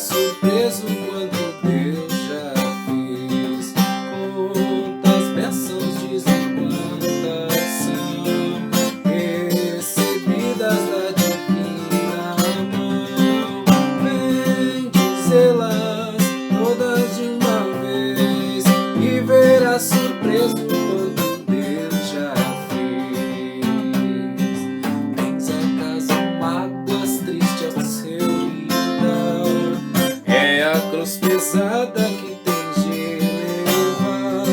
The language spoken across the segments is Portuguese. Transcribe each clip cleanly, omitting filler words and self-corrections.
surpreso quanto Deus já fez. Quantas bênçãos dizem quantas são recebidas da divina mão. Vem dizê-las todas de uma vez e verás surpreso quanto Deus já fez. Vens a casa mágoas tristes ao seu lidar, é a cruz pesada que tens de levar.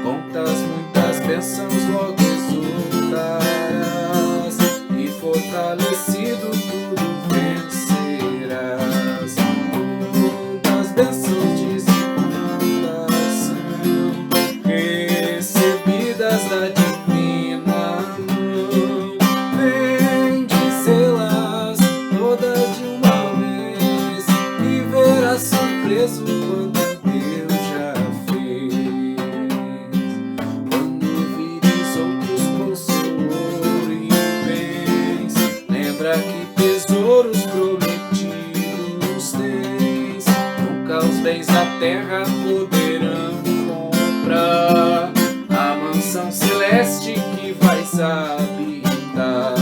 Contas muitas bênçãos logo exultarás e fortalecido tudo vencerás. Quantas bênçãos dizem quantas são recebidas da divina mão. Vem dizê-las todas de uma vez e verás surpreso quanto Deus já fez. Quando vires outros com seu ouro e bens, lembra que tesouros prometidos tens. Nunca os bens da terra poderão comprar a mansão celeste que vais habitar.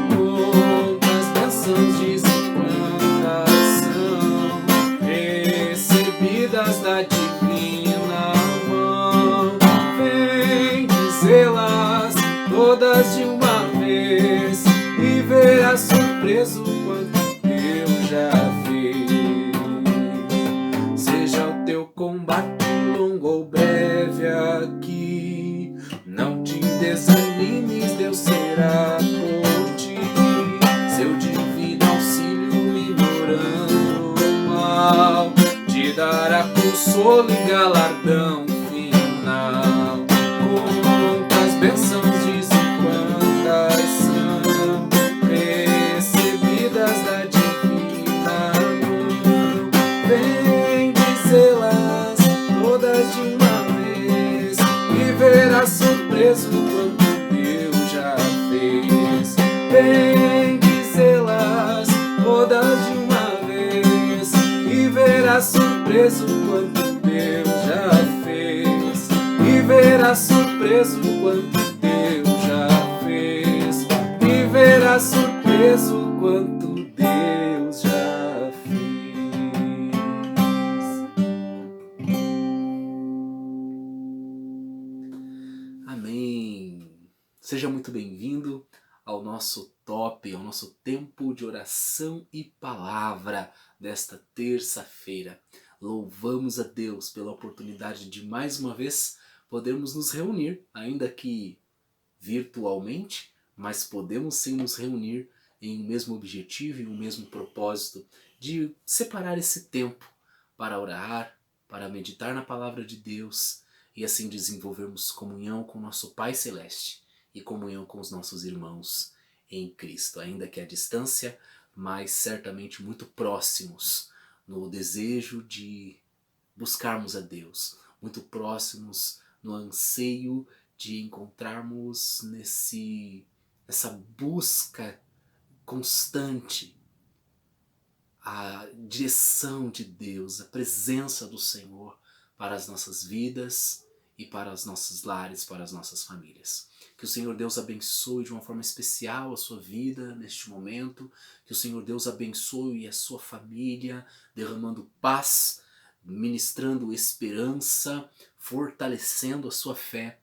Quantas bênçãos dizem quantas são recebidas da divina mão. Vem dizê-las todas de uma vez e verás surpreso quanto Deus já fez. Seja o teu combate longo ou breve aqui, não te desanimes, Deus será por ti. Seu divino auxílio ignorando o mal, te dará consolo e galardão final. Quantas bênçãos dizem quantas são recebidas da divina mão. Vem dizê-las todas de uma vez e verás surpreso quanto Deus já fez. Vem dizê-las todas de uma vez e verás surpreso quanto Deus já fez. E verás surpreso quanto Deus já fez. E verás surpreso quanto Deus já fez. Amém. Seja muito bem-vindo ao nosso top, ao nosso tempo de oração e palavra desta terça-feira. Louvamos a Deus pela oportunidade de mais uma vez podermos nos reunir, ainda que virtualmente, mas podemos sim nos reunir em um mesmo objetivo e um mesmo propósito de separar esse tempo para orar, para meditar na palavra de Deus e assim desenvolvermos comunhão com o nosso Pai Celeste e comunhão com os nossos irmãos em Cristo, ainda que à distância, mas certamente muito próximos no desejo de buscarmos a Deus, muito próximos no anseio de encontrarmos nessa busca constante a direção de Deus, a presença do Senhor para as nossas vidas e para os nossos lares, para as nossas famílias. Que o Senhor Deus abençoe de uma forma especial a sua vida neste momento, que o Senhor Deus abençoe a sua família, derramando paz, ministrando esperança, fortalecendo a sua fé,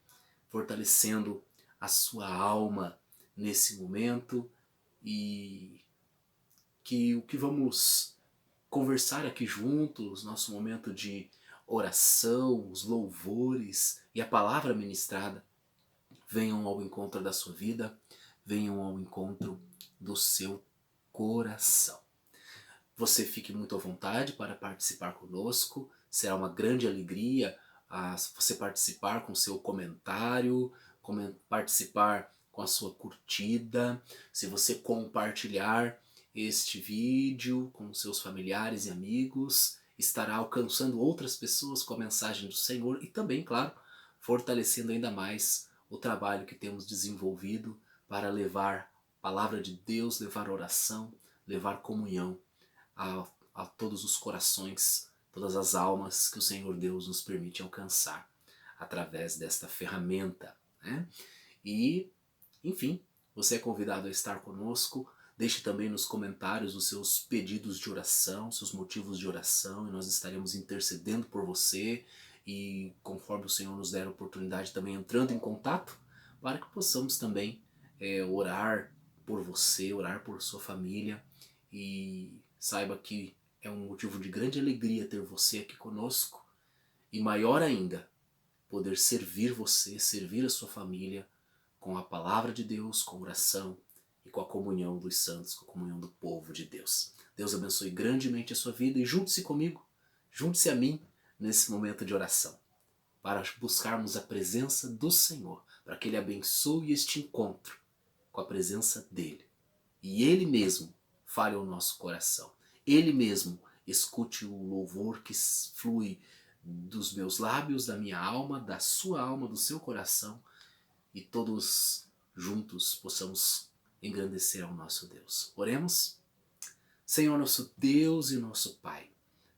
fortalecendo a sua alma nesse momento, e que o que vamos conversar aqui juntos, nosso momento de oração, os louvores e a palavra ministrada, venham ao encontro da sua vida, venham ao encontro do seu coração. Você fique muito à vontade para participar conosco, será uma grande alegria você participar com seu comentário, participar com a sua curtida, se você compartilhar este vídeo com seus familiares e amigos, estará alcançando outras pessoas com a mensagem do Senhor e também, claro, fortalecendo ainda mais o trabalho que temos desenvolvido para levar a palavra de Deus, levar oração, levar comunhão a todos os corações, todas as almas que o Senhor Deus nos permite alcançar através desta ferramenta, né? E, enfim, você é convidado a estar conosco. Deixe também nos comentários os seus pedidos de oração, seus motivos de oração, e nós estaremos intercedendo por você e, conforme o Senhor nos der a oportunidade, também entrando em contato para que possamos também orar por você, orar por sua família. E saiba que é um motivo de grande alegria ter você aqui conosco, e maior ainda, poder servir você, servir a sua família com a palavra de Deus, com oração e com a comunhão dos santos, com a comunhão do povo de Deus. Deus abençoe grandemente a sua vida e junte-se comigo, junte-se a mim nesse momento de oração, para buscarmos a presença do Senhor, para que Ele abençoe este encontro com a presença dEle. E Ele mesmo fale ao nosso coração. Ele mesmo escute o louvor que flui dos meus lábios, da minha alma, da sua alma, do seu coração, e todos juntos possamos engrandecer ao nosso Deus. Oremos? Senhor, nosso Deus e nosso Pai,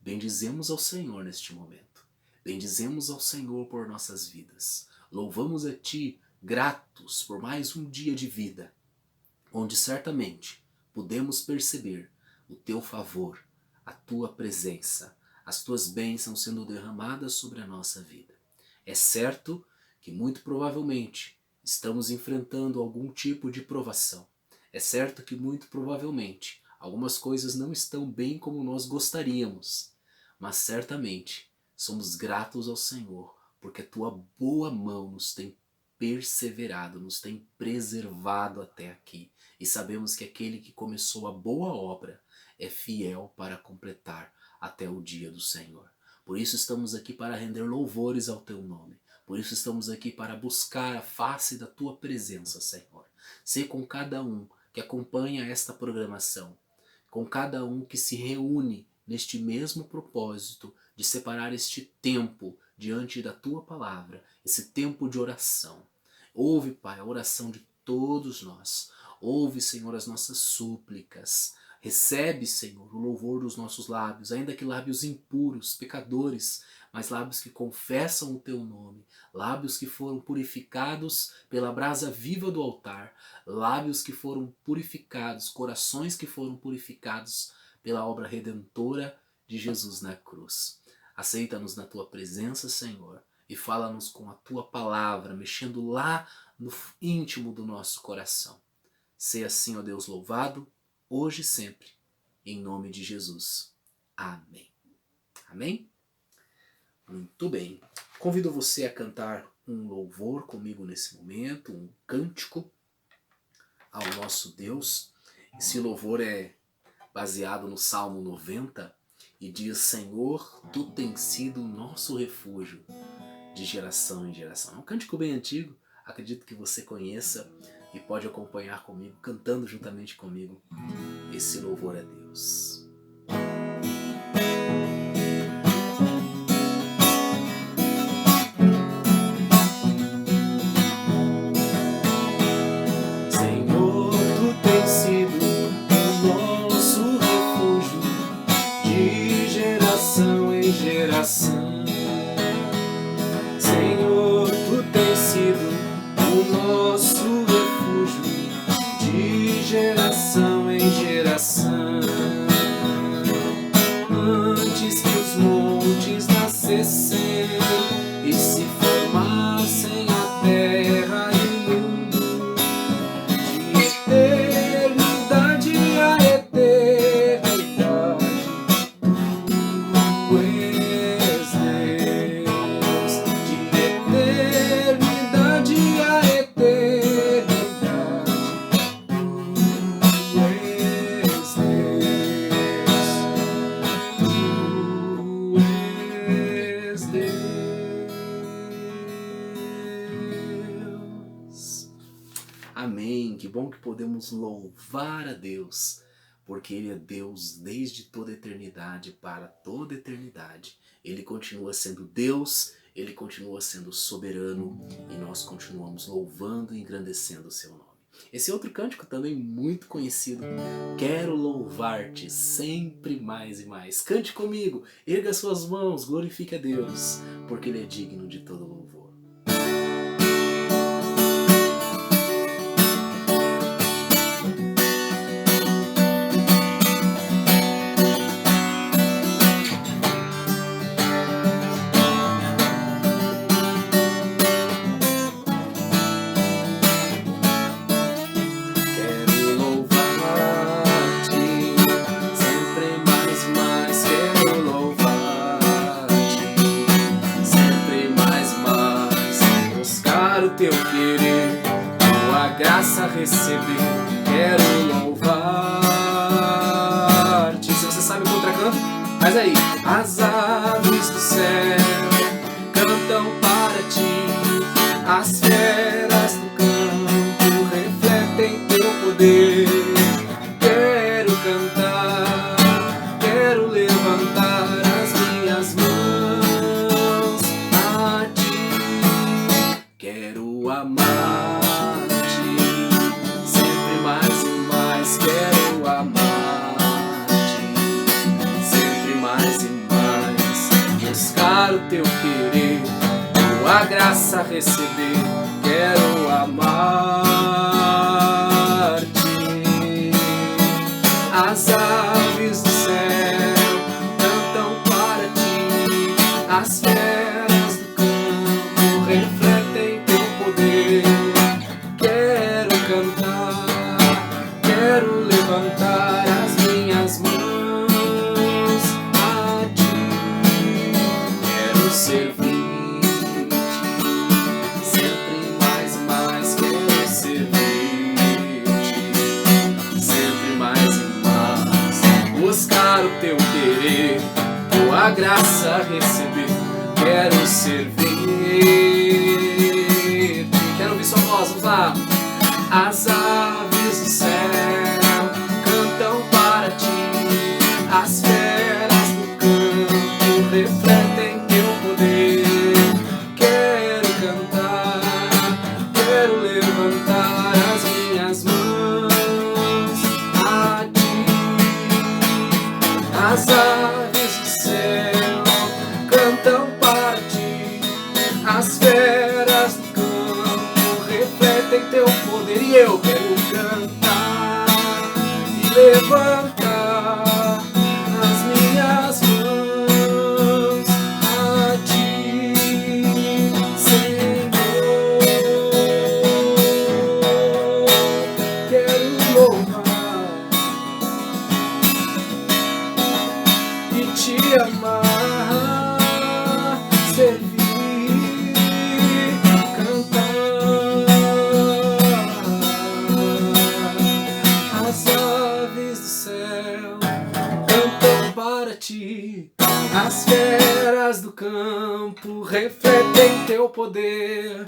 bendizemos ao Senhor neste momento. Bendizemos ao Senhor por nossas vidas. Louvamos a Ti, gratos por mais um dia de vida, onde certamente podemos perceber o Teu favor, a Tua presença, as Tuas bênçãos sendo derramadas sobre a nossa vida. É certo que muito provavelmente estamos enfrentando algum tipo de provação. É certo que muito provavelmente algumas coisas não estão bem como nós gostaríamos, mas certamente somos gratos ao Senhor porque a Tua boa mão nos tem perseverado, nos tem preservado até aqui, e sabemos que aquele que começou a boa obra é fiel para completar até o dia do Senhor. Por isso estamos aqui para render louvores ao Teu nome. Por isso estamos aqui para buscar a face da Tua presença, Senhor. Sê com cada um que acompanha esta programação, com cada um que se reúne neste mesmo propósito de separar este tempo diante da Tua palavra, esse tempo de oração. Ouve, Pai, a oração de todos nós. Ouve, Senhor, as nossas súplicas. Recebe, Senhor, o louvor dos nossos lábios, ainda que lábios impuros, pecadores, mas lábios que confessam o Teu nome, lábios que foram purificados pela brasa viva do altar, lábios que foram purificados, corações que foram purificados pela obra redentora de Jesus na cruz. Aceita-nos na Tua presença, Senhor, e fala-nos com a Tua palavra, mexendo lá no íntimo do nosso coração. Seja assim, ó Deus, louvado, hoje e sempre, em nome de Jesus. Amém. Amém? Muito bem. Convido você a cantar um louvor comigo nesse momento, um cântico ao nosso Deus. Esse louvor é baseado no Salmo 90 e diz: Senhor, Tu tens sido o nosso refúgio de geração em geração. É um cântico bem antigo, acredito que você conheça e pode acompanhar comigo, cantando juntamente comigo esse louvor a Deus. Senhor, Tu tens sido o nosso refúgio de geração em geração. Senhor, Tu tens sido o nosso refúgio de geração em geração. Antes que os montes nascessem e se formassem a terra e o mundo, de eternidade a eternidade, Tu és Deus. De eternidade a eternidade, Tu és Deus. Tu és Deus. Amém. Que bom que podemos louvar a Deus, porque Ele é Deus desde toda a eternidade para toda a eternidade. Ele continua sendo Deus, Ele continua sendo soberano, e nós continuamos louvando e engrandecendo o Seu nome. Esse outro cântico também muito conhecido. Quero louvar-te sempre mais e mais. Cante comigo, erga suas mãos, glorifique a Deus, porque Ele é digno de todo louvor. Teu querer, tua graça receber, quero louvar-te. Se você sabe o contracanto, faz aí. As aves do céu cantam para ti, as feras do campo refletem teu poder. Quero cantar, quero levantar as minhas mãos a ti. Quero amar-te sempre mais e mais, quero amar-te sempre mais e mais, buscar o teu querer, tua graça receber, quero amar-te. As aves do céu cantam para ti, as feras do campo refletem teu poder. Quero cantar, quero levantar as minhas mãos a ti. Quero servir-te sempre mais e mais, quero servir-te sempre mais e mais, buscar o teu querer, tua graça receber, quero servir. Quero ouvir sua voz, vamos lá. As aves do céu cantam para ti, as feras do campo refletem teu poder. Quero cantar, quero levantar as minhas mãos a ti. As aves do céu cantam para ti, as feras do campo refletem teu poder. E eu quero cantar e levantar as minhas mãos a ti, Senhor. Quero louvar e te amar, servir, cantar. As aves do céu cantam para ti, as feras do campo refletem teu poder.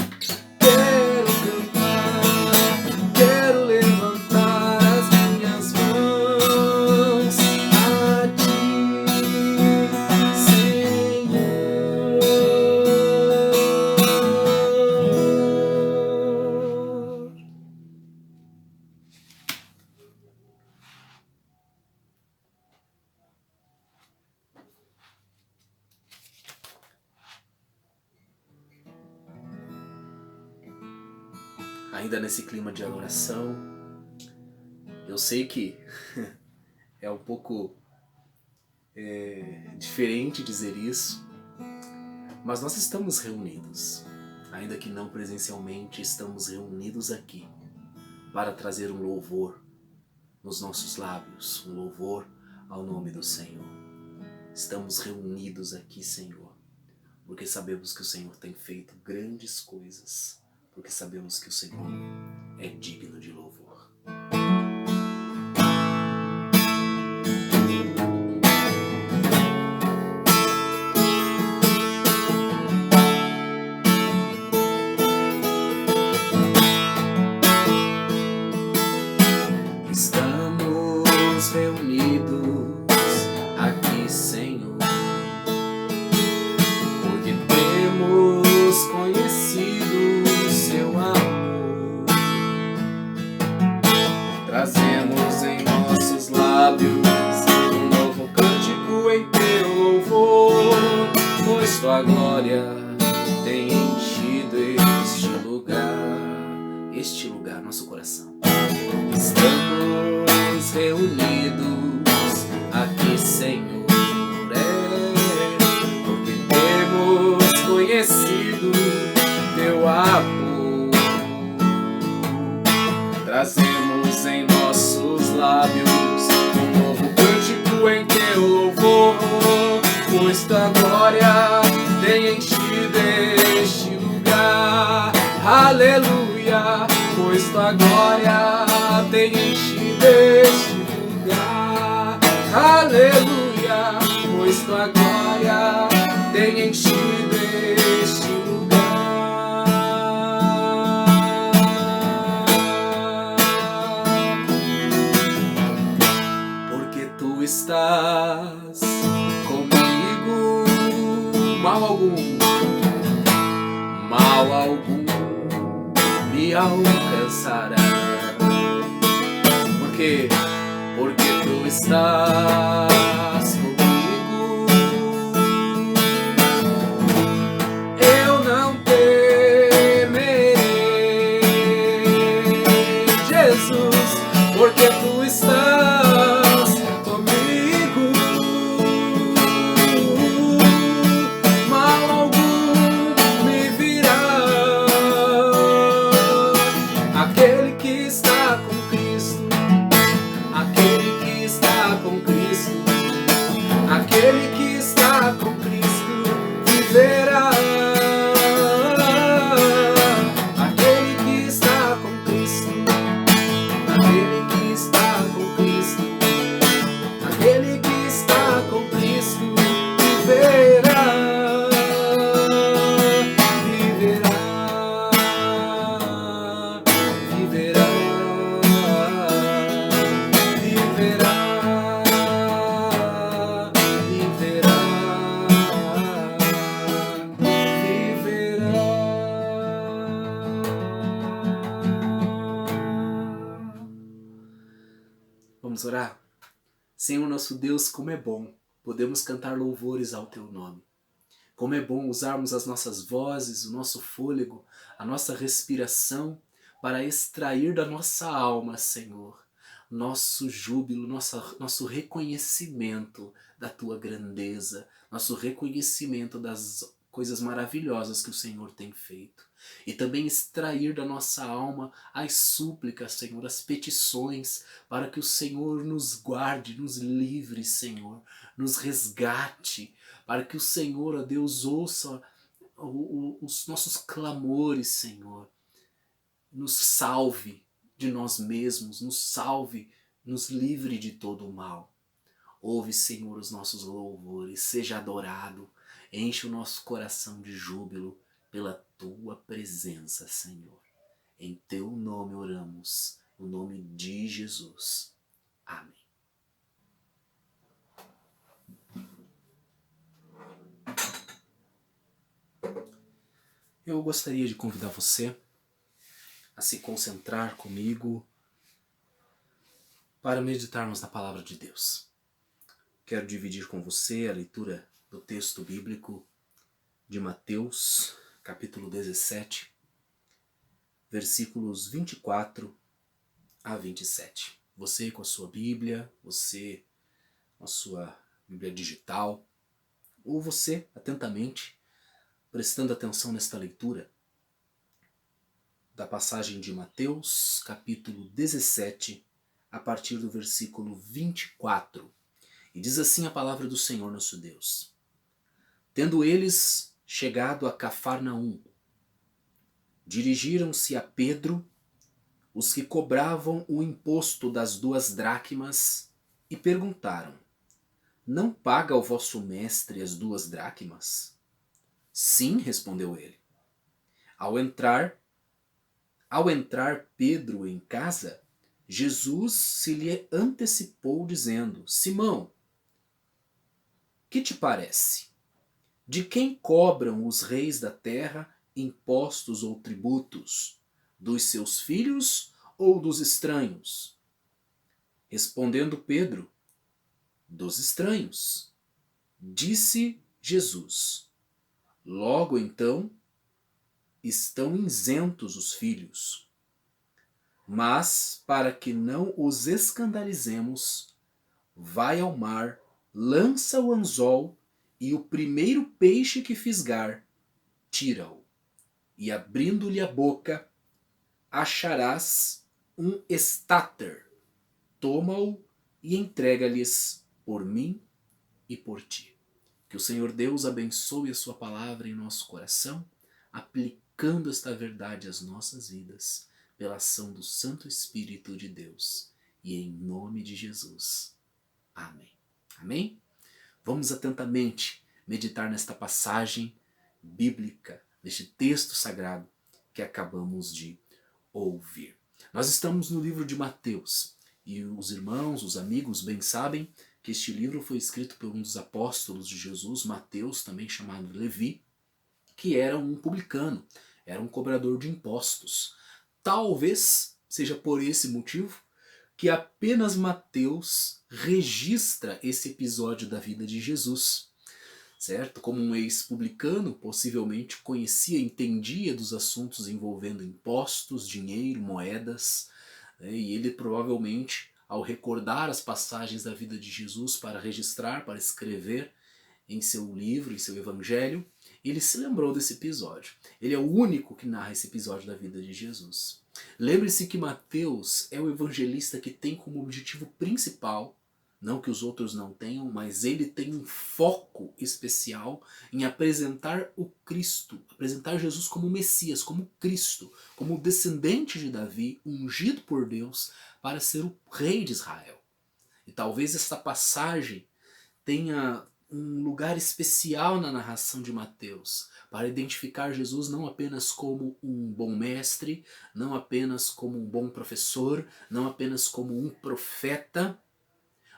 Quero cantar, quero levantar as minhas mãos a ti, Senhor. Ainda nesse clima de adoração, eu sei que é um pouco diferente dizer isso, mas nós estamos reunidos, ainda que não presencialmente, estamos reunidos aqui para trazer um louvor nos nossos lábios, um louvor ao nome do Senhor. Estamos reunidos aqui, Senhor, porque sabemos que o Senhor tem feito grandes coisas, porque sabemos que o Senhor é digno de louvor. Estamos reunidos aqui, Senhor, porque temos conhecido o seu amor. Trazemos em nossos lábios um novo cântico em teu louvor, pois tua glória tem enchido este lugar, nosso coração. Estamos reunidos aqui, Senhor, porque temos conhecido teu amor. Trazemos em nossos lábios um novo cântico em teu louvor, pois tua glória tem enchido este lugar. Aleluia, pois tua glória tem enchido este lugar. Aleluia, pois tua glória tem enchido este lugar. Porque tu estás comigo, mal algum me alcançará. Porque tu estás comigo, eu não temerei, Jesus, porque tu estás comigo, mal algum me virá. Aquele que está com Cristo, aquele que está com Cristo, aquele que está com Cristo viverá. Aquele que está com Cristo, aquele que está com Cristo, aquele que está com Cristo viverá. Vamos orar? Senhor nosso Deus, como é bom podemos cantar louvores ao teu nome. Como é bom usarmos as nossas vozes, o nosso fôlego, a nossa respiração para extrair da nossa alma, Senhor, nosso júbilo, nosso reconhecimento da tua grandeza, nosso reconhecimento das coisas maravilhosas que o Senhor tem feito. E também extrair da nossa alma as súplicas, Senhor, as petições, para que o Senhor nos guarde, nos livre, Senhor, nos resgate, para que o Senhor, ó Deus, ouça os nossos clamores, Senhor, nos salve de nós mesmos, nos salve, nos livre de todo o mal. Ouve, Senhor, os nossos louvores, seja adorado, enche o nosso coração de júbilo pela tua presença, Senhor. Em teu nome oramos, no nome de Jesus. Amém. Eu gostaria de convidar você a se concentrar comigo para meditarmos na palavra de Deus. Quero dividir com você a leitura do texto bíblico de Mateus, capítulo 17, versículos 24 a 27. Você com a sua Bíblia, você com a sua Bíblia digital, ou você atentamente prestando atenção nesta leitura da passagem de Mateus, capítulo 17, a partir do versículo 24. E diz assim a palavra do Senhor nosso Deus: Tendo eles chegado a Cafarnaum, dirigiram-se a Pedro os que cobravam o imposto das 2 dracmas e perguntaram: Não paga o vosso mestre as 2 dracmas? Sim, respondeu ele. Ao entrar Pedro em casa, Jesus se lhe antecipou dizendo: Simão, que te parece? De quem cobram os reis da terra impostos ou tributos? Dos seus filhos ou dos estranhos? Respondendo Pedro, dos estranhos. Disse Jesus, logo então estão isentos os filhos. Mas, para que não os escandalizemos, vai ao mar, lança o anzol e o primeiro peixe que fisgar, tira-o. E abrindo-lhe a boca, acharás um estáter. Toma-o e entrega-lhes por mim e por ti. Que o Senhor Deus abençoe a sua palavra em nosso coração, aplicando esta verdade às nossas vidas, pela ação do Santo Espírito de Deus. E em nome de Jesus. Amém. Amém? Vamos atentamente meditar nesta passagem bíblica, neste texto sagrado que acabamos de ouvir. Nós estamos no livro de Mateus e os irmãos, os amigos bem sabem que este livro foi escrito por um dos apóstolos de Jesus, Mateus, também chamado Levi, que era um publicano, era um cobrador de impostos. Talvez seja por esse motivo que apenas Mateus registra esse episódio da vida de Jesus. Certo? Como um ex-publicano, possivelmente conhecia, entendia dos assuntos envolvendo impostos, dinheiro, moedas, né? E ele provavelmente, ao recordar as passagens da vida de Jesus para registrar, para escrever em seu livro, em seu evangelho, ele se lembrou desse episódio. Ele é o único que narra esse episódio da vida de Jesus. Lembre-se que Mateus é o evangelista que tem como objetivo principal, não que os outros não tenham, mas ele tem um foco especial em apresentar o Cristo, apresentar Jesus como Messias, como Cristo, como descendente de Davi, ungido por Deus para ser o rei de Israel. E talvez esta passagem tenha um lugar especial na narração de Mateus, para identificar Jesus não apenas como um bom mestre, não apenas como um bom professor, não apenas como um profeta,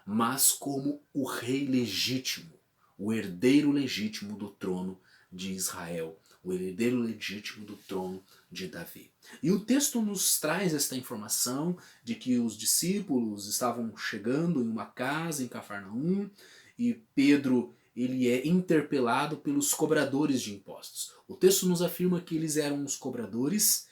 mas como o rei legítimo, o herdeiro legítimo do trono de Israel, o herdeiro legítimo do trono de Davi. E o texto nos traz esta informação de que os discípulos estavam chegando em uma casa em Cafarnaum e Pedro ele é interpelado pelos cobradores de impostos. O texto nos afirma que eles eram os cobradores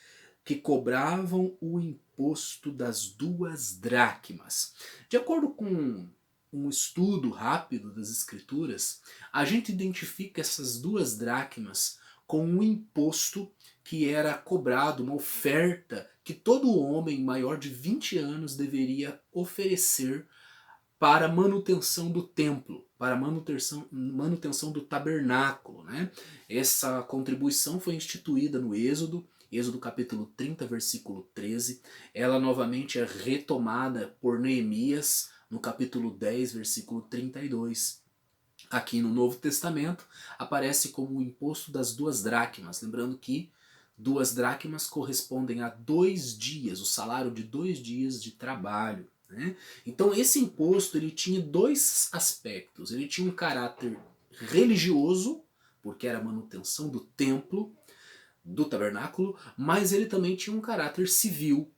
que cobravam o imposto das 2 dracmas. De acordo com um estudo rápido das escrituras, a gente identifica essas 2 dracmas com um imposto que era cobrado, uma oferta que todo homem maior de 20 anos deveria oferecer para a manutenção do templo, para a manutenção do tabernáculo. Né? Essa contribuição foi instituída no Êxodo capítulo 30, versículo 13. Ela novamente é retomada por Neemias no capítulo 10, versículo 32. Aqui no Novo Testamento aparece como o imposto das 2 dracmas, lembrando que 2 dracmas correspondem a 2 dias, o salário de 2 dias de trabalho. Né? Então esse imposto ele tinha 2 aspectos. Ele tinha um caráter religioso, porque era a manutenção do templo, do tabernáculo, mas ele também tinha um caráter civil,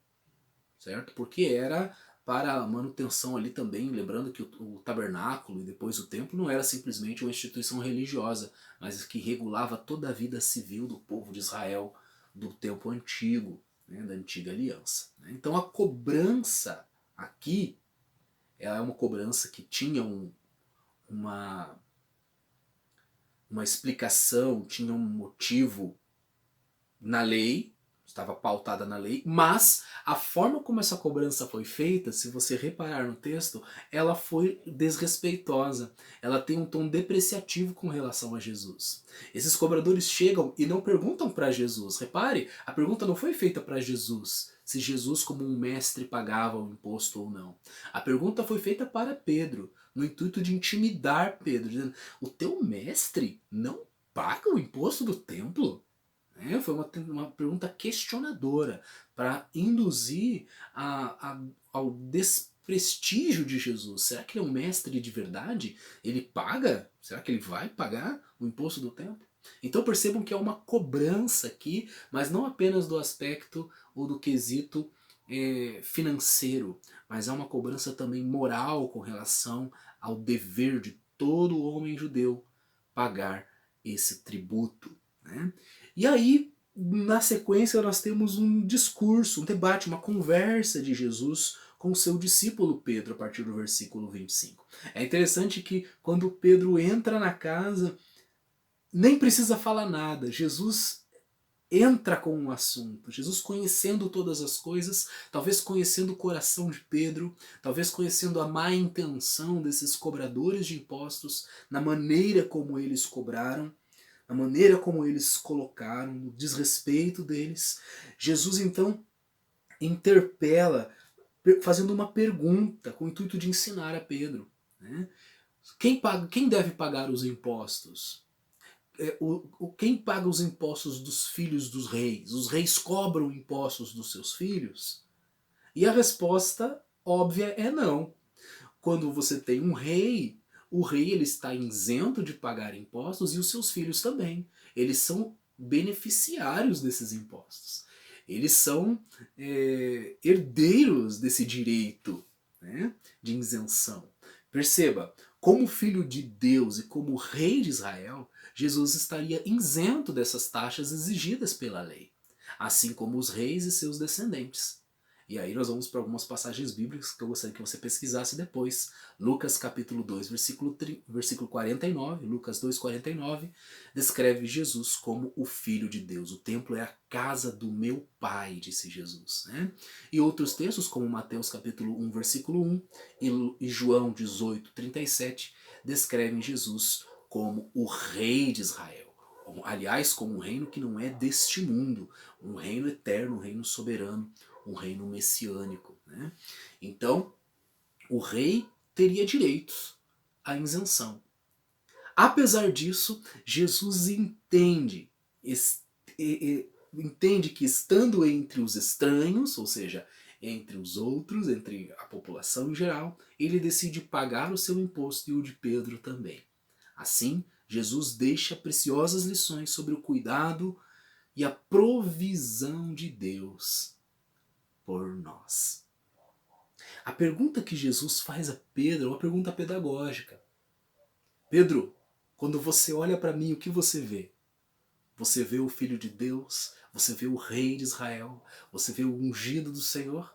certo? Porque era para a manutenção ali também, lembrando que o tabernáculo e depois o templo não era simplesmente uma instituição religiosa, mas que regulava toda a vida civil do povo de Israel do tempo antigo, né, da antiga aliança. Então a cobrança aqui é uma cobrança que tinha uma explicação, tinha um motivo na lei, estava pautada na lei, mas a forma como essa cobrança foi feita, se você reparar no texto, ela foi desrespeitosa. Ela tem um tom depreciativo com relação a Jesus. Esses cobradores chegam e não perguntam para Jesus. Repare, a pergunta não foi feita para Jesus, se Jesus como um mestre pagava o imposto ou não. A pergunta foi feita para Pedro, no intuito de intimidar Pedro, dizendo, o teu mestre não paga o imposto do templo? Foi uma pergunta questionadora para induzir ao desprestígio de Jesus. Será que ele é um mestre de verdade? Ele paga? Será que ele vai pagar o imposto do templo? Então percebam que é uma cobrança aqui, mas não apenas do aspecto ou do quesito financeiro, mas há uma cobrança também moral com relação ao dever de todo homem judeu pagar esse tributo, né? E aí, na sequência, nós temos um discurso, um debate, uma conversa de Jesus com o seu discípulo Pedro, a partir do versículo 25. É interessante que quando Pedro entra na casa, nem precisa falar nada. Jesus entra com um assunto. Jesus, conhecendo todas as coisas, talvez conhecendo o coração de Pedro, talvez conhecendo a má intenção desses cobradores de impostos, na maneira como eles cobraram, na maneira como eles colocaram, no desrespeito deles, Jesus então interpela, fazendo uma pergunta com o intuito de ensinar a Pedro, né? Quem deve pagar os impostos? Quem paga os impostos dos filhos dos reis? Os reis cobram impostos dos seus filhos? E a resposta óbvia é não. Quando você tem um rei, o rei ele está isento de pagar impostos e os seus filhos também. Eles são beneficiários desses impostos. Eles são herdeiros desse direito, né, de isenção. Perceba, como filho de Deus e como rei de Israel, Jesus estaria isento dessas taxas exigidas pela lei, assim como os reis e seus descendentes. E aí nós vamos para algumas passagens bíblicas que eu gostaria que você pesquisasse depois. Lucas capítulo 2, versículo 49, Lucas 2, 49, descreve Jesus como o Filho de Deus. O templo é a casa do meu Pai, disse Jesus, né? E outros textos, como Mateus capítulo 1, versículo 1 e João 18, 37, descrevem Jesus como o Rei de Israel. Aliás, como um reino que não é deste mundo, um reino eterno, um reino soberano, um reino messiânico, né? Então, o rei teria direitos à isenção. Apesar disso, Jesus entende que estando entre os estranhos, ou seja, entre os outros, entre a população em geral, ele decide pagar o seu imposto e o de Pedro também. Assim, Jesus deixa preciosas lições sobre o cuidado e a provisão de Deus por nós. A pergunta que Jesus faz a Pedro é uma pergunta pedagógica. Pedro, quando você olha para mim, o que você vê? Você vê o Filho de Deus? Você vê o Rei de Israel? Você vê o ungido do Senhor?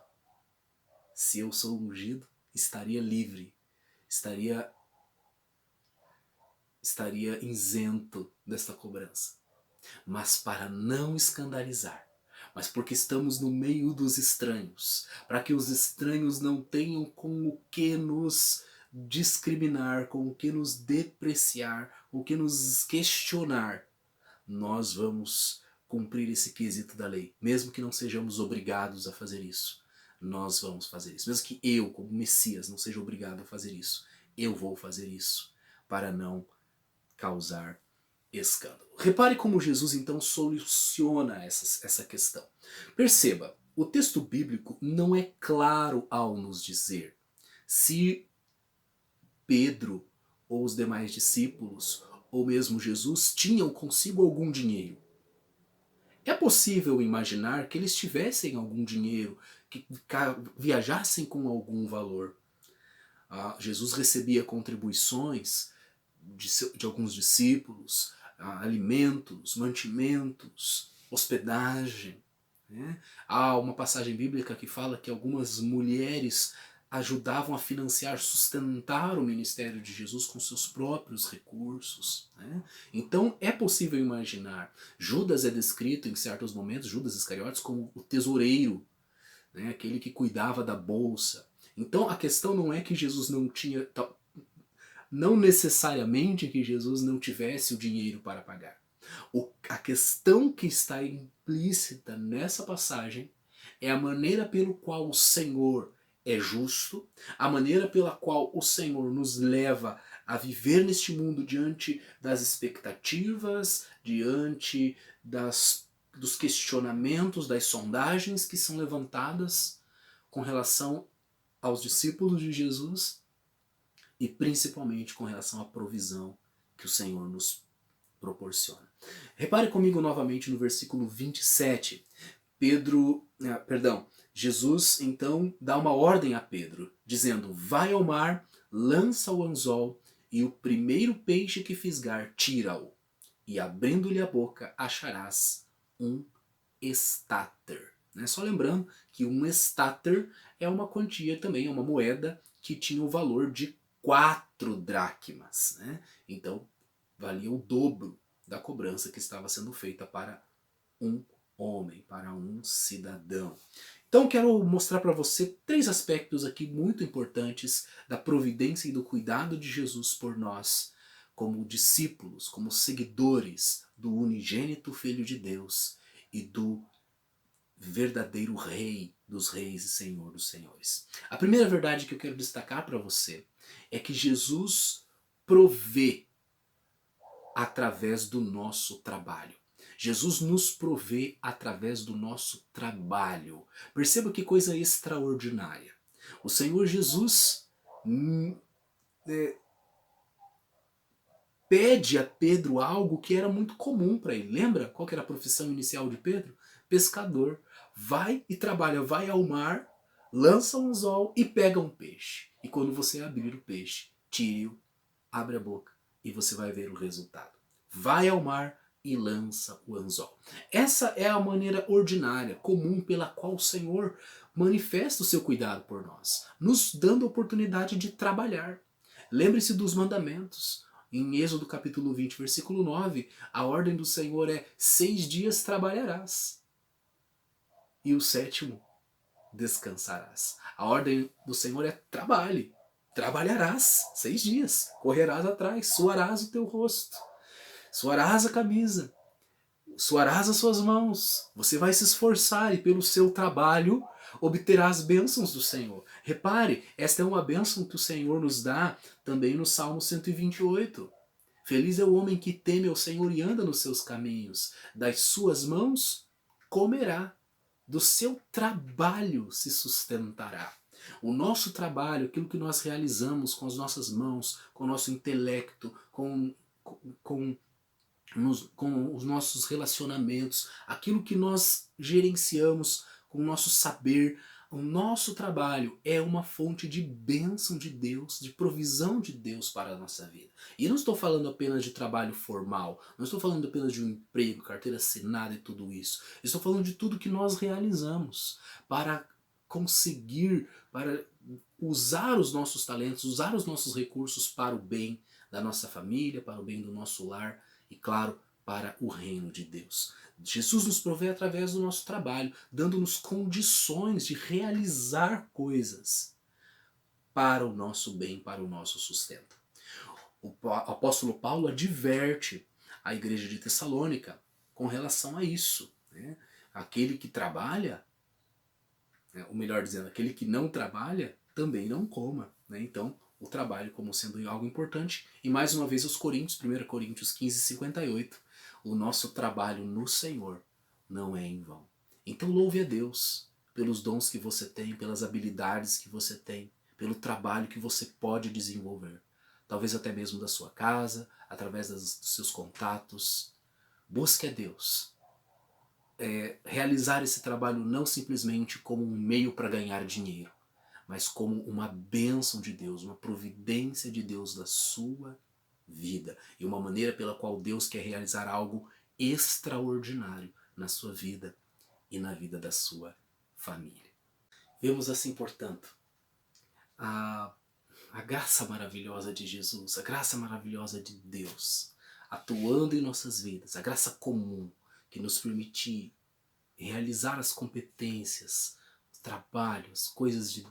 Se eu sou ungido, estaria livre, estaria isento desta cobrança. Mas para não escandalizar, mas porque estamos no meio dos estranhos, para que os estranhos não tenham com o que nos discriminar, com o que nos depreciar, com o que nos questionar, nós vamos cumprir esse quesito da lei, mesmo que não sejamos obrigados a fazer isso. Nós vamos fazer isso. Mesmo que eu, como Messias, não seja obrigado a fazer isso, eu vou fazer isso para não causar escândalo. Repare como Jesus então soluciona essa questão. Perceba, o texto bíblico não é claro ao nos dizer se Pedro ou os demais discípulos ou mesmo Jesus tinham consigo algum dinheiro. É possível imaginar que eles tivessem algum dinheiro, que viajassem com algum valor. Jesus recebia contribuições de alguns discípulos, alimentos, mantimentos, hospedagem, né? Há uma passagem bíblica que fala que algumas mulheres ajudavam a financiar, sustentar o ministério de Jesus com seus próprios recursos, né? Então é possível imaginar. Judas é descrito em certos momentos, Judas Iscariotes, como o tesoureiro, né? Aquele que cuidava da bolsa. Então a questão não é que Jesus não tinha, não necessariamente que Jesus não tivesse o dinheiro para pagar. A questão que está implícita nessa passagem é a maneira pelo qual o Senhor é justo, a maneira pela qual o Senhor nos leva a viver neste mundo diante das expectativas, diante dos questionamentos, das sondagens que são levantadas com relação aos discípulos de Jesus e principalmente com relação à provisão que o Senhor nos proporciona. Repare comigo novamente no versículo 27. Jesus então dá uma ordem a Pedro, dizendo: vai ao mar, lança o anzol, e o primeiro peixe que fisgar, tira-o. E abrindo-lhe a boca, acharás um estáter. Né? Só lembrando que um estáter é uma quantia também, é uma moeda que tinha o valor de 4 dracmas. Né? Então, valia o dobro da cobrança que estava sendo feita para um homem, para um cidadão. Então quero mostrar para você 3 aspectos aqui muito importantes da providência e do cuidado de Jesus por nós, como discípulos, como seguidores do unigênito Filho de Deus e do verdadeiro Rei dos Reis e Senhor dos Senhores. A primeira verdade que eu quero destacar para você é que Jesus provê através do nosso trabalho. Jesus nos provê através do nosso trabalho. Perceba que coisa extraordinária. O Senhor Jesus pede a Pedro algo que era muito comum para ele. Lembra qual que era a profissão inicial de Pedro? Pescador. Vai e trabalha, vai ao mar, lança um anzol e pega um peixe. E quando você abrir o peixe, tire-o, abre a boca e você vai ver o resultado. Vai ao mar e lança o anzol. Essa é a maneira ordinária, comum, pela qual o Senhor manifesta o seu cuidado por nós, nos dando a oportunidade de trabalhar. Lembre-se dos mandamentos. Em Êxodo capítulo 20, versículo 9, a ordem do Senhor é: 6 dias trabalharás e o 7º descansarás. A ordem do Senhor é: trabalhe. Trabalharás 6 dias, correrás atrás, suarás o teu rosto, suarás a camisa, suarás as suas mãos. Você vai se esforçar e pelo seu trabalho obterá as bênçãos do Senhor. Repare, esta é uma bênção que o Senhor nos dá também no Salmo 128. Feliz é o homem que teme ao Senhor e anda nos seus caminhos. Das suas mãos comerá, do seu trabalho se sustentará. O nosso trabalho, aquilo que nós realizamos com as nossas mãos, com o nosso intelecto, com os nossos relacionamentos, aquilo que nós gerenciamos com o nosso saber, o nosso trabalho é uma fonte de bênção de Deus, de provisão de Deus para a nossa vida. E não estou falando apenas de trabalho formal, não estou falando apenas de um emprego, carteira assinada e tudo isso. Estou falando de tudo que nós realizamos para conseguir, para usar os nossos talentos, usar os nossos recursos para o bem da nossa família, para o bem do nosso lar e, claro, para o reino de Deus. Jesus nos provê através do nosso trabalho, dando-nos condições de realizar coisas para o nosso bem, para o nosso sustento. O apóstolo Paulo adverte a igreja de Tessalônica com relação a isso. Né? Aquele que trabalha, ou melhor dizendo, aquele que não trabalha, também não coma. Né? Então, o trabalho como sendo algo importante. E mais uma vez os Coríntios, 1 Coríntios 15, 58. O nosso trabalho no Senhor não é em vão. Então louve a Deus pelos dons que você tem, pelas habilidades que você tem, pelo trabalho que você pode desenvolver. Talvez até mesmo da sua casa, através dos seus contatos. Busque a Deus. Realizar esse trabalho não simplesmente como um meio para ganhar dinheiro, mas como uma bênção de Deus, uma providência de Deus da sua vida. E uma maneira pela qual Deus quer realizar algo extraordinário na sua vida e na vida da sua família. Vemos assim, portanto, a graça maravilhosa de Jesus, a graça maravilhosa de Deus, atuando em nossas vidas, a graça comum que nos permite realizar as competências, os trabalhos, coisas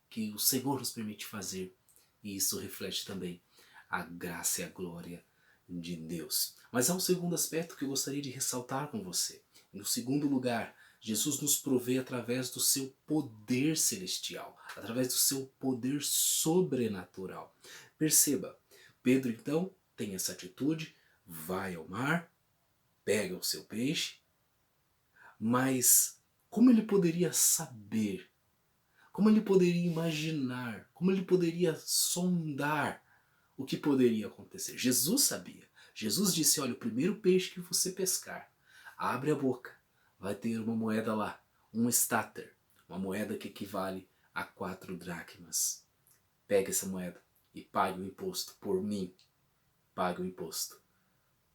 que o Senhor nos permite fazer. E isso reflete também a graça e a glória de Deus. Mas há um segundo aspecto que eu gostaria de ressaltar com você. No segundo lugar, Jesus nos provê através do seu poder celestial, através do seu poder sobrenatural. Perceba, Pedro então tem essa atitude, vai ao mar, pega o seu peixe, mas como ele poderia saber, como ele poderia imaginar, como ele poderia sondar o que poderia acontecer? Jesus sabia. Jesus disse: olha, o primeiro peixe que você pescar, abre a boca, vai ter uma moeda lá, um estáter. uma moeda que equivale a 4 dracmas. Pegue essa moeda e pague o imposto por mim, pague o imposto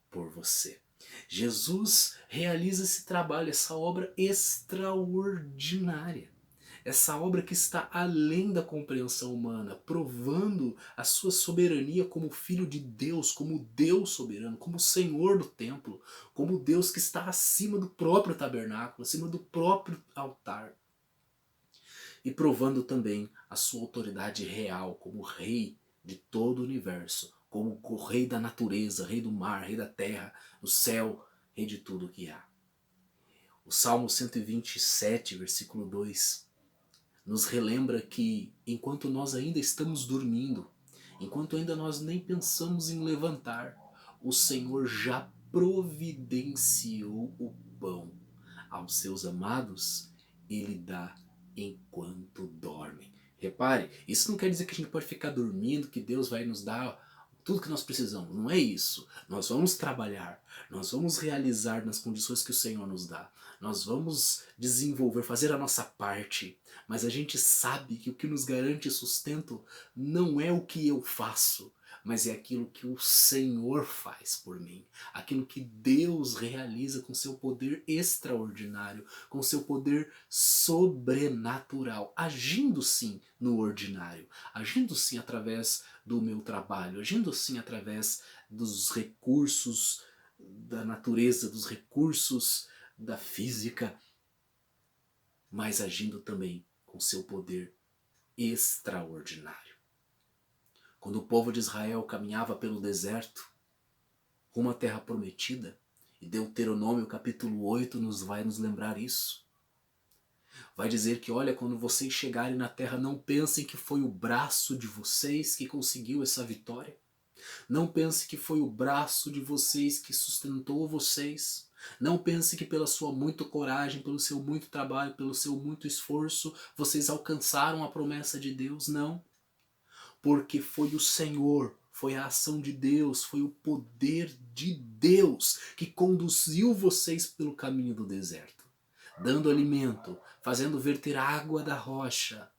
por você. Jesus realiza esse trabalho, essa obra extraordinária. Essa obra que está além da compreensão humana, provando a sua soberania como Filho de Deus, como Deus soberano, como Senhor do templo, como Deus que está acima do próprio tabernáculo, acima do próprio altar. E provando também a sua autoridade real como Rei de todo o universo, como o Rei da natureza, Rei do mar, Rei da terra, do céu, Rei de tudo que há. O Salmo 127, versículo 2, nos relembra que enquanto nós ainda estamos dormindo, enquanto ainda nós nem pensamos em levantar, o Senhor já providenciou o pão aos seus amados, Ele dá enquanto dormem. Repare, isso não quer dizer que a gente pode ficar dormindo, que Deus vai nos dar tudo que nós precisamos. Não é isso. Nós vamos trabalhar, nós vamos realizar nas condições que o Senhor nos dá. Nós vamos desenvolver, fazer a nossa parte. Mas a gente sabe que o que nos garante sustento não é o que eu faço, mas é aquilo que o Senhor faz por mim. Aquilo que Deus realiza com seu poder extraordinário, com seu poder sobrenatural, agindo sim no ordinário, agindo sim através do meu trabalho, agindo sim através dos recursos da natureza, dos recursos da física, mas agindo também com seu poder extraordinário. Quando o povo de Israel caminhava pelo deserto, rumo à terra prometida, e Deuteronômio capítulo 8 vai nos lembrar isso. Vai dizer que, olha, quando vocês chegarem na terra, não pensem que foi o braço de vocês que conseguiu essa vitória. Não pense que foi o braço de vocês que sustentou vocês. Não pense que pela sua muita coragem, pelo seu muito trabalho, pelo seu muito esforço, vocês alcançaram a promessa de Deus. Não. Porque foi o Senhor, foi a ação de Deus, foi o poder de Deus que conduziu vocês pelo caminho do deserto, dando alimento, fazendo verter água da rocha,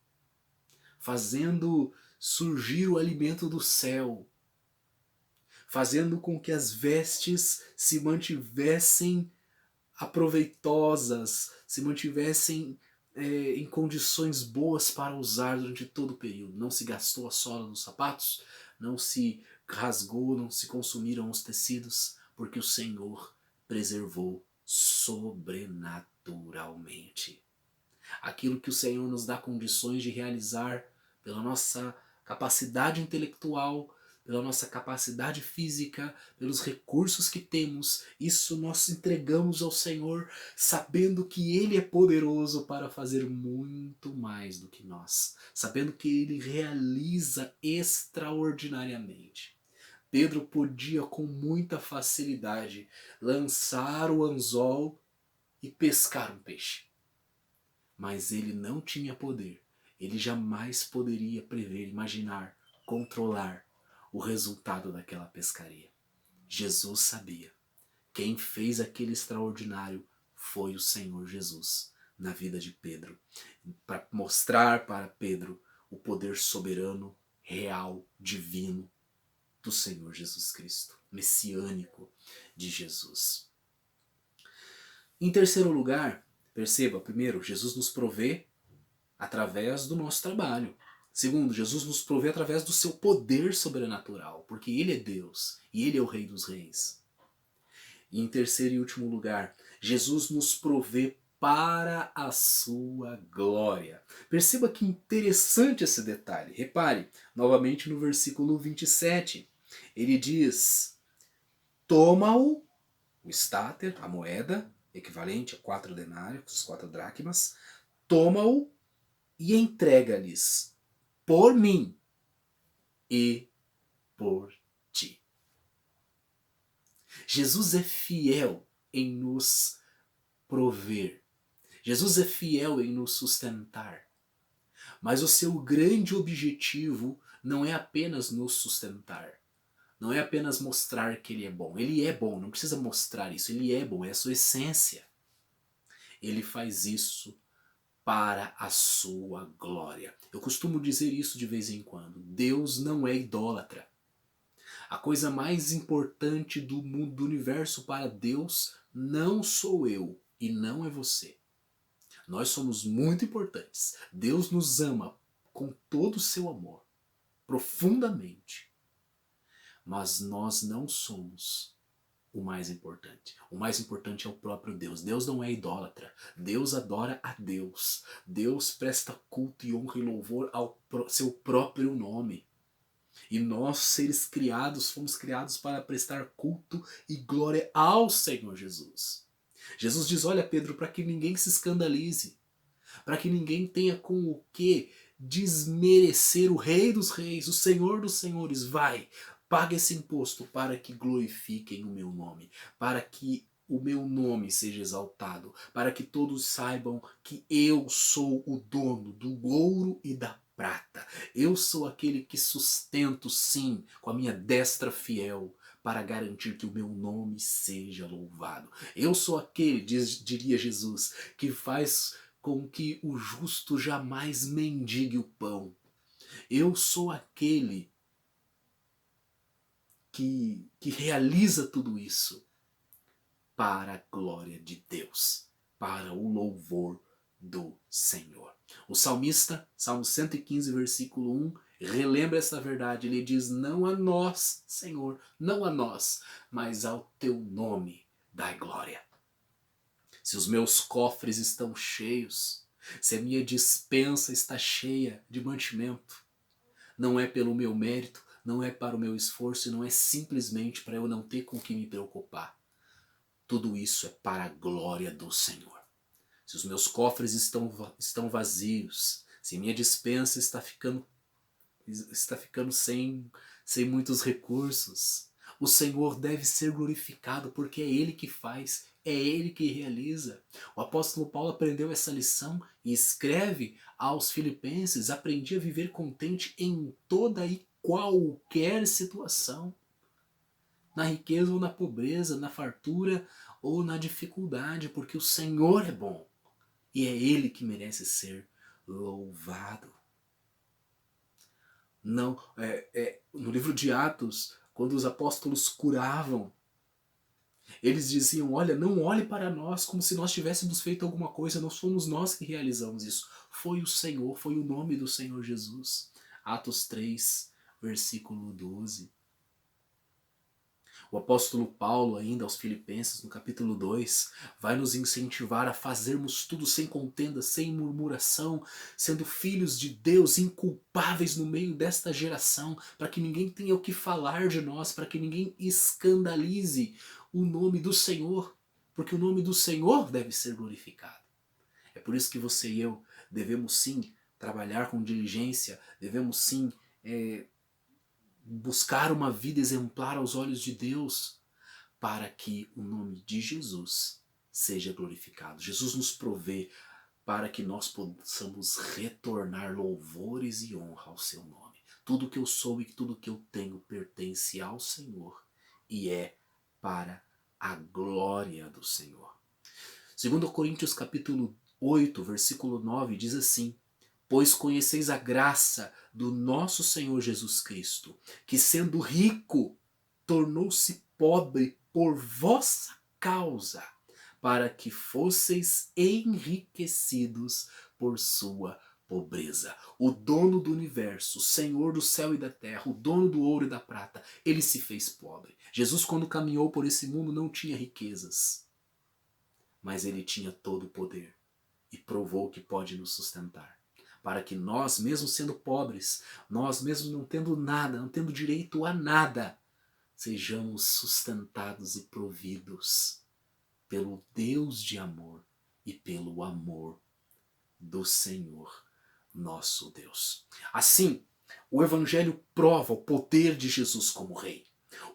fazendo surgir o alimento do céu, fazendo com que as vestes se mantivessem aproveitosas, se mantivessem em condições boas para usar durante todo o período. Não se gastou a sola dos sapatos, não se rasgou, não se consumiram os tecidos, porque o Senhor preservou sobrenaturalmente. Aquilo que o Senhor nos dá condições de realizar pela nossa capacidade intelectual, pela nossa capacidade física, pelos recursos que temos, isso nós entregamos ao Senhor, sabendo que Ele é poderoso para fazer muito mais do que nós, sabendo que Ele realiza extraordinariamente. Pedro podia com muita facilidade lançar o anzol e pescar um peixe. Mas ele não tinha poder, ele jamais poderia prever, imaginar, controlar o resultado daquela pescaria. Jesus sabia. Quem fez aquele extraordinário foi o Senhor Jesus na vida de Pedro, para mostrar para Pedro o poder soberano, real, divino do Senhor Jesus Cristo, messiânico de Jesus. Em terceiro lugar, perceba, primeiro, Jesus nos provê através do nosso trabalho. Segundo, Jesus nos provê através do seu poder sobrenatural, porque Ele é Deus e Ele é o Rei dos Reis. E em terceiro e último lugar, Jesus nos provê para a sua glória. Perceba que interessante esse detalhe. Repare, novamente no versículo 27, ele diz: toma-o, o estáter, a moeda, equivalente a 4 denários, 4 dracmas, toma-o e entrega-lhes por mim e por ti. Jesus é fiel em nos prover. Jesus é fiel em nos sustentar. Mas o seu grande objetivo não é apenas nos sustentar. Não é apenas mostrar que Ele é bom. Ele é bom, não precisa mostrar isso. Ele é bom, é a sua essência. Ele faz isso para a sua glória. Eu costumo dizer isso de vez em quando. Deus não é idólatra. A coisa mais importante do mundo, do universo para Deus, não sou eu e não é você. Nós somos muito importantes. Deus nos ama com todo o seu amor, profundamente. Mas nós não somos o mais importante. O mais importante é o próprio Deus. Deus não é idólatra. Deus adora a Deus. Deus presta culto e honra e louvor ao seu próprio nome. E nós, seres criados, fomos criados para prestar culto e glória ao Senhor Jesus. Jesus diz, olha Pedro, para que ninguém se escandalize, para que ninguém tenha com o que desmerecer o Rei dos Reis, o Senhor dos Senhores. Vai, paga esse imposto para que glorifiquem o meu nome, para que o meu nome seja exaltado, para que todos saibam que eu sou o dono do ouro e da prata. Eu sou aquele que sustento, sim, com a minha destra fiel, para garantir que o meu nome seja louvado. Eu sou aquele, diria Jesus, que faz com que o justo jamais mendigue o pão. Eu sou aquele que realiza tudo isso para a glória de Deus, para o louvor do Senhor. O salmista, Salmo 115, versículo 1, relembra essa verdade. Ele diz, não a nós, Senhor, não a nós, mas ao teu nome dai glória. Se os meus cofres estão cheios, se a minha despensa está cheia de mantimento, não é pelo meu mérito, não é para o meu esforço e não é simplesmente para eu não ter com o que me preocupar. Tudo isso é para a glória do Senhor. Se os meus cofres estão vazios, se minha despensa está ficando sem muitos recursos, o Senhor deve ser glorificado, porque é Ele que faz, é Ele que realiza. O apóstolo Paulo aprendeu essa lição e escreve aos Filipenses: aprendi a viver contente em toda e qualquer situação, na riqueza ou na pobreza, na fartura ou na dificuldade, porque o Senhor é bom e é Ele que merece ser louvado. Não, no livro de Atos, quando os apóstolos curavam, eles diziam, olha, não olhe para nós como se nós tivéssemos feito alguma coisa, não fomos nós que realizamos isso. Foi o Senhor, foi o nome do Senhor Jesus. Atos 3, versículo 12. O apóstolo Paulo, ainda aos Filipenses, no capítulo 2, vai nos incentivar a fazermos tudo sem contenda, sem murmuração, sendo filhos de Deus, inculpáveis no meio desta geração, para que ninguém tenha o que falar de nós, para que ninguém escandalize o nome do Senhor, porque o nome do Senhor deve ser glorificado. É por isso que você e eu devemos sim trabalhar com diligência, devemos sim buscar uma vida exemplar aos olhos de Deus, para que o nome de Jesus seja glorificado. Jesus nos provê para que nós possamos retornar louvores e honra ao seu nome. Tudo que eu sou e tudo que eu tenho pertence ao Senhor e é para a glória do Senhor. 2 Coríntios capítulo 8, versículo 9 diz assim: pois conheceis a graça do nosso Senhor Jesus Cristo, que sendo rico, tornou-se pobre por vossa causa, para que fosseis enriquecidos por sua pobreza. O dono do universo, o Senhor do céu e da terra, o dono do ouro e da prata, ele se fez pobre. Jesus, quando caminhou por esse mundo, não tinha riquezas, mas ele tinha todo o poder e provou que pode nos sustentar, para que nós, mesmo sendo pobres, nós mesmos não tendo nada, não tendo direito a nada, sejamos sustentados e providos pelo Deus de amor e pelo amor do Senhor, nosso Deus. Assim, o Evangelho prova o poder de Jesus como Rei.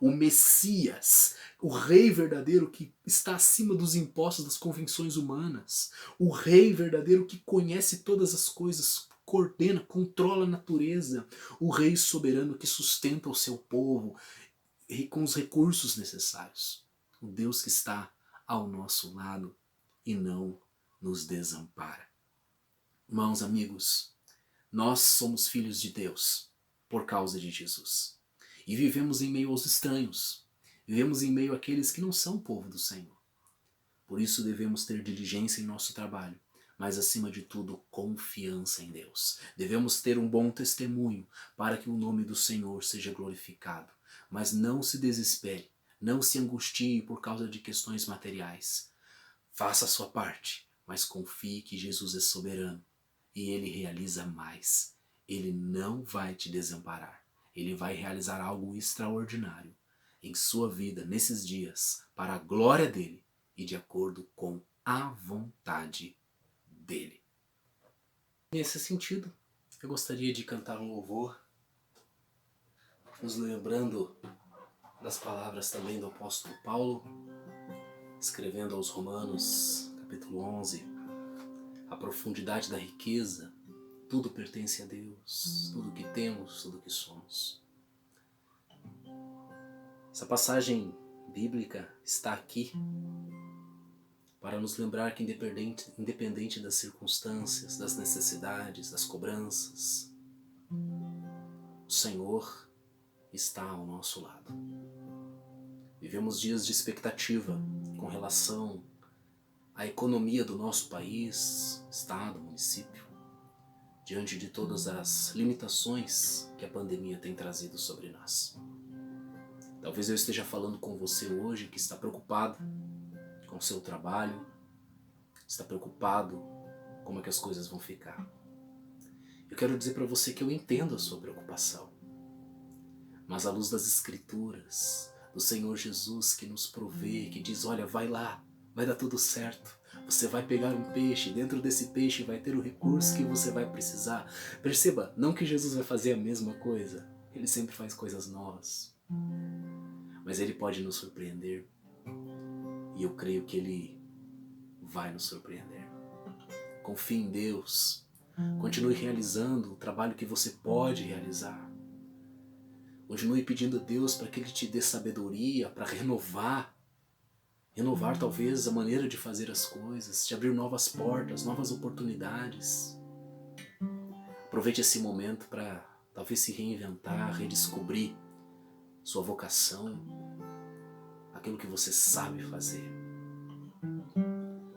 O Messias, o Rei verdadeiro que está acima dos impostos das convenções humanas. O Rei verdadeiro que conhece todas as coisas, coordena, controla a natureza. O Rei soberano que sustenta o seu povo com os recursos necessários. O Deus que está ao nosso lado e não nos desampara. Irmãos, amigos, nós somos filhos de Deus por causa de Jesus. E vivemos em meio aos estranhos. Vivemos em meio àqueles que não são povo do Senhor. Por isso devemos ter diligência em nosso trabalho, mas acima de tudo, confiança em Deus. Devemos ter um bom testemunho para que o nome do Senhor seja glorificado. Mas não se desespere, não se angustie por causa de questões materiais. Faça a sua parte, mas confie que Jesus é soberano e Ele realiza mais. Ele não vai te desamparar. Ele vai realizar algo extraordinário em sua vida nesses dias, para a glória dEle e de acordo com a vontade dEle. Nesse sentido, eu gostaria de cantar um louvor, nos lembrando das palavras também do apóstolo Paulo, escrevendo aos Romanos, capítulo 11, a profundidade da riqueza, tudo pertence a Deus, tudo que temos, tudo que somos. Essa passagem bíblica está aqui para nos lembrar que independente das circunstâncias, das necessidades, das cobranças, o Senhor está ao nosso lado. Vivemos dias de expectativa com relação à economia do nosso país, estado, município, diante de todas as limitações que a pandemia tem trazido sobre nós. Talvez eu esteja falando com você hoje que está preocupado com o seu trabalho, está preocupado como é que as coisas vão ficar. Eu quero dizer para você que eu entendo a sua preocupação, mas à luz das Escrituras, do Senhor Jesus que nos provê, que diz, olha, vai lá, vai dar tudo certo. Você vai pegar um peixe, dentro desse peixe vai ter o recurso que você vai precisar. Perceba, não que Jesus vai fazer a mesma coisa, Ele sempre faz coisas novas. Mas Ele pode nos surpreender. E eu creio que Ele vai nos surpreender. Confie em Deus. Continue realizando o trabalho que você pode realizar. Continue pedindo a Deus para que Ele te dê sabedoria para renovar talvez a maneira de fazer as coisas, de abrir novas portas, novas oportunidades. Aproveite esse momento para talvez se reinventar, redescobrir sua vocação, aquilo que você sabe fazer.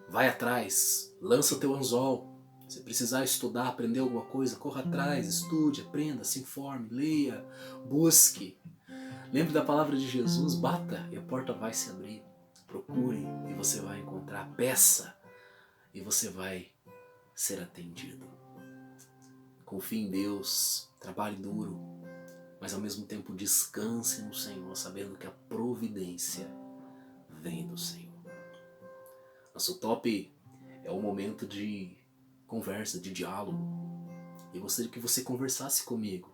Vai atrás, lança o teu anzol. Se precisar estudar, aprender alguma coisa, corra atrás, estude, aprenda, se informe, leia, busque. Lembre da palavra de Jesus, bata e a porta vai se abrir. Procure e você vai encontrar, peça e você vai ser atendido. Confie em Deus, trabalhe duro, mas ao mesmo tempo descanse no Senhor, sabendo que a providência vem do Senhor. Nosso top é um momento de conversa, de diálogo. Eu gostaria que você conversasse comigo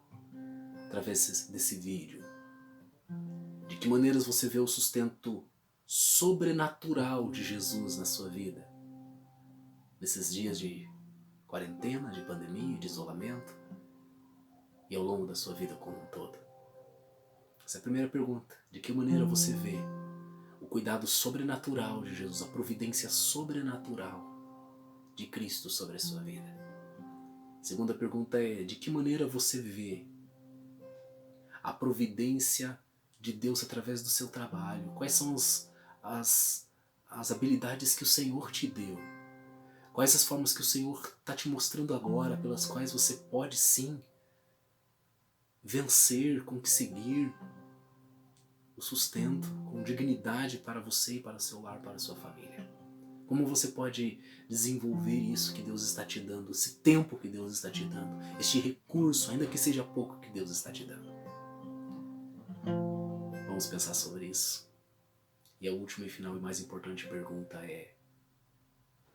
através desse vídeo. De que maneiras você vê o sustento sobrenatural de Jesus na sua vida? Nesses dias de quarentena, de pandemia, de isolamento e ao longo da sua vida como um todo. Essa é a primeira pergunta. De que maneira você vê o cuidado sobrenatural de Jesus, a providência sobrenatural de Cristo sobre a sua vida? Segunda pergunta é, de que maneira você vê a providência de Deus através do seu trabalho? Quais são as habilidades que o Senhor te deu? Quais as formas que o Senhor está te mostrando agora, pelas quais você pode sim vencer, conseguir o sustento com dignidade para você e para o seu lar, para a sua família? Como você pode desenvolver isso que Deus está te dando, esse tempo que Deus está te dando, este recurso, ainda que seja pouco, que Deus está te dando? Vamos pensar sobre isso. E a última e final e mais importante pergunta é: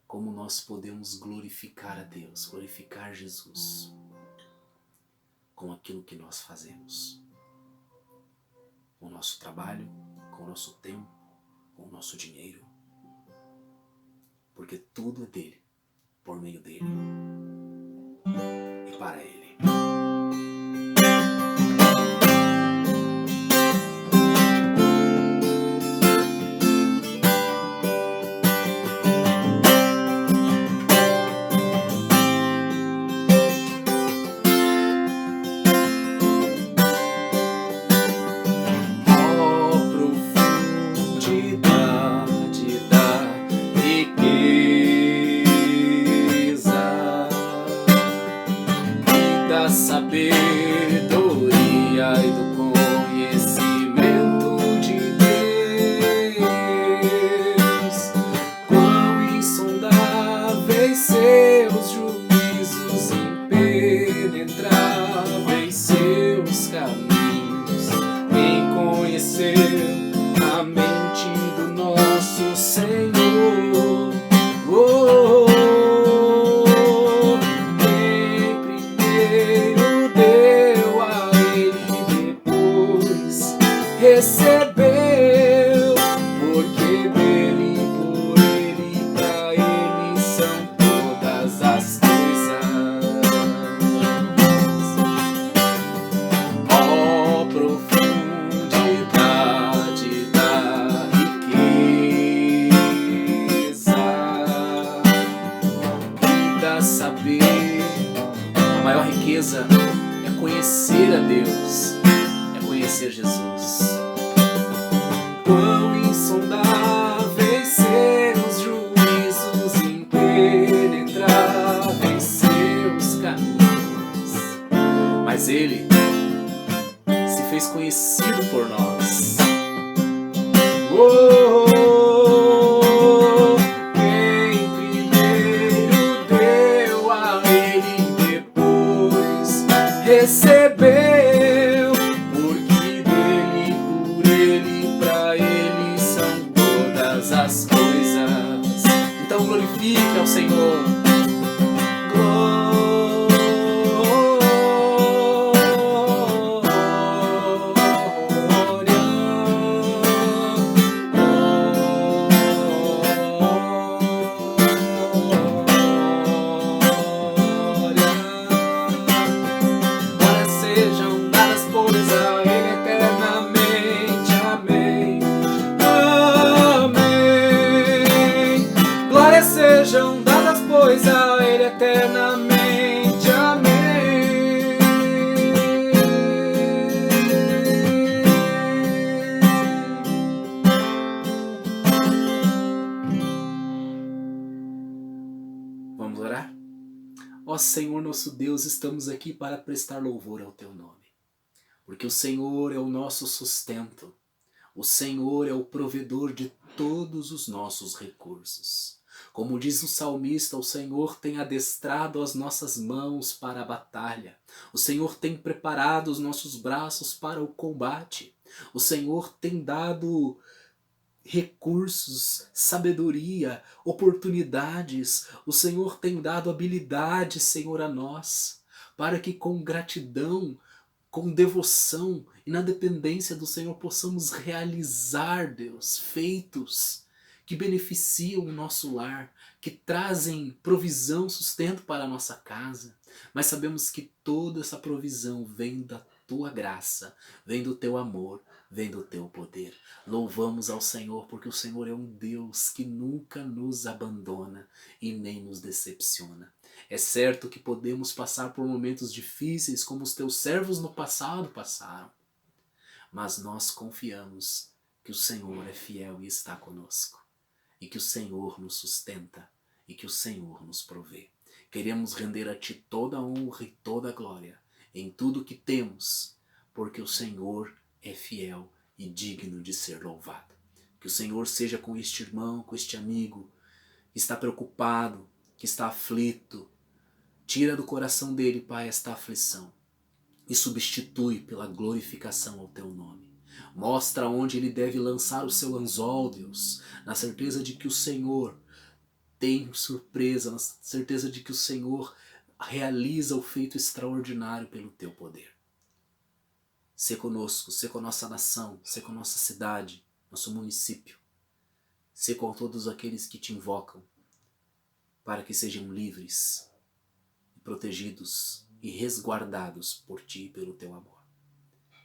como nós podemos glorificar a Deus, glorificar Jesus com aquilo que nós fazemos? Com o nosso trabalho, com o nosso tempo, com o nosso dinheiro. Porque tudo é dele, por meio dele e para ele. sabedoria e do conhecimento de Deus. Quão insondáveis seus juízos, impenetráveis seus caminhos. Quem conheceu a mente do nosso Senhor? Recebeu, porque dele, por ele, pra ele são todas as coisas. Ó profundidade da riqueza e da saber. A maior riqueza é conhecer a Deus, é conhecer Jesus. Quão insondáveis seus juízos, impenetráveis seus caminhos. Mas ele se fez conhecido por nós. Quem primeiro deu a ele, depois recebeu. As coisas. Então glorifique ao Senhor. Glórias sejam dadas por Israel eternamente. Amém. Glórias sejam dadas, pois, a Ele eternamente. Amém. Vamos orar? Ó Senhor nosso Deus, estamos aqui para prestar louvor ao Teu nome, porque o Senhor é o nosso sustento, o Senhor é o provedor de todos os nossos recursos. Como diz o salmista, o Senhor tem adestrado as nossas mãos para a batalha. O Senhor tem preparado os nossos braços para o combate. O Senhor tem dado recursos, sabedoria, oportunidades. O Senhor tem dado habilidade, Senhor, a nós, para que com gratidão, com devoção e na dependência do Senhor possamos realizar, Deus, feitos que beneficiam o nosso lar, que trazem provisão, sustento para a nossa casa. Mas sabemos que toda essa provisão vem da Tua graça, vem do Teu amor, vem do Teu poder. Louvamos ao Senhor, porque o Senhor é um Deus que nunca nos abandona e nem nos decepciona. É certo que podemos passar por momentos difíceis, como os Teus servos no passado passaram, mas nós confiamos que o Senhor é fiel e está conosco, e que o Senhor nos sustenta, e que o Senhor nos provê. Queremos render a Ti toda a honra e toda a glória em tudo que temos, porque o Senhor é fiel e digno de ser louvado. Que o Senhor seja com este irmão, com este amigo, que está preocupado, que está aflito. Tira do coração dele, Pai, esta aflição e substitui pela glorificação ao Teu nome. Mostra onde ele deve lançar o seu anzol, Deus, na certeza de que o Senhor tem surpresa, na certeza de que o Senhor realiza o feito extraordinário pelo Teu poder. Sê conosco, sê com a nossa nação, sê com a nossa cidade, nosso município. Sê com todos aqueles que Te invocam, para que sejam livres, protegidos e resguardados por Ti e pelo Teu amor.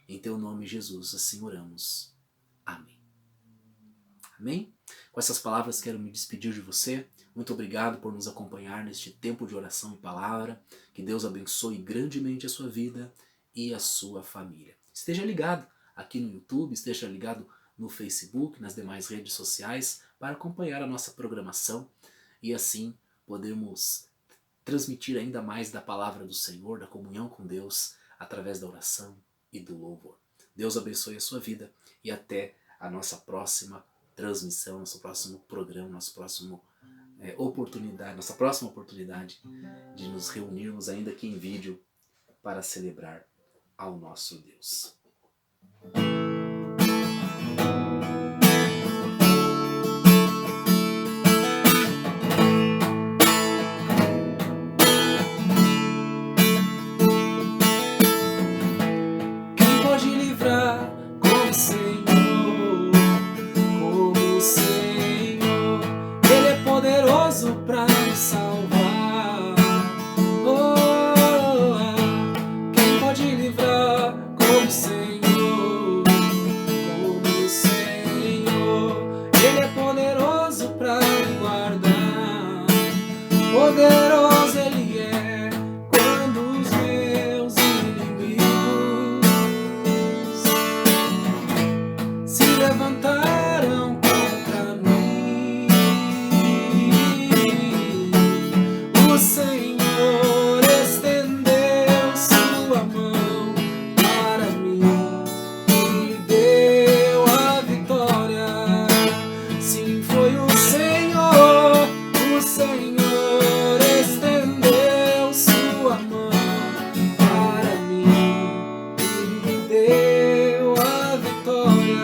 Em Teu nome, Jesus, assim oramos. Amém. Amém? Com essas palavras quero me despedir de você. Muito obrigado por nos acompanhar neste tempo de oração e palavra. Que Deus abençoe grandemente a sua vida e a sua família. Esteja ligado aqui no YouTube, esteja ligado no Facebook, nas demais redes sociais, para acompanhar a nossa programação e assim podemos transmitir ainda mais da palavra do Senhor, da comunhão com Deus, através da oração e do louvor. Deus abençoe a sua vida e até a nossa próxima transmissão, nosso próximo programa, nossa próxima oportunidade de nos reunirmos ainda aqui em vídeo para celebrar ao nosso Deus. Quem pode livrar como o Senhor, como o Senhor? Ele é poderoso para nos salvar. Quem pode livrar como o Senhor, como o Senhor? Ele é poderoso para me guardar. Poderoso Ele é quando os meus inimigos se levantaram contra mim. O Senhor estendeu sua mão para mim e me deu a vitória. Sim, foi o Senhor estendeu sua mão para mim e me deu a vitória.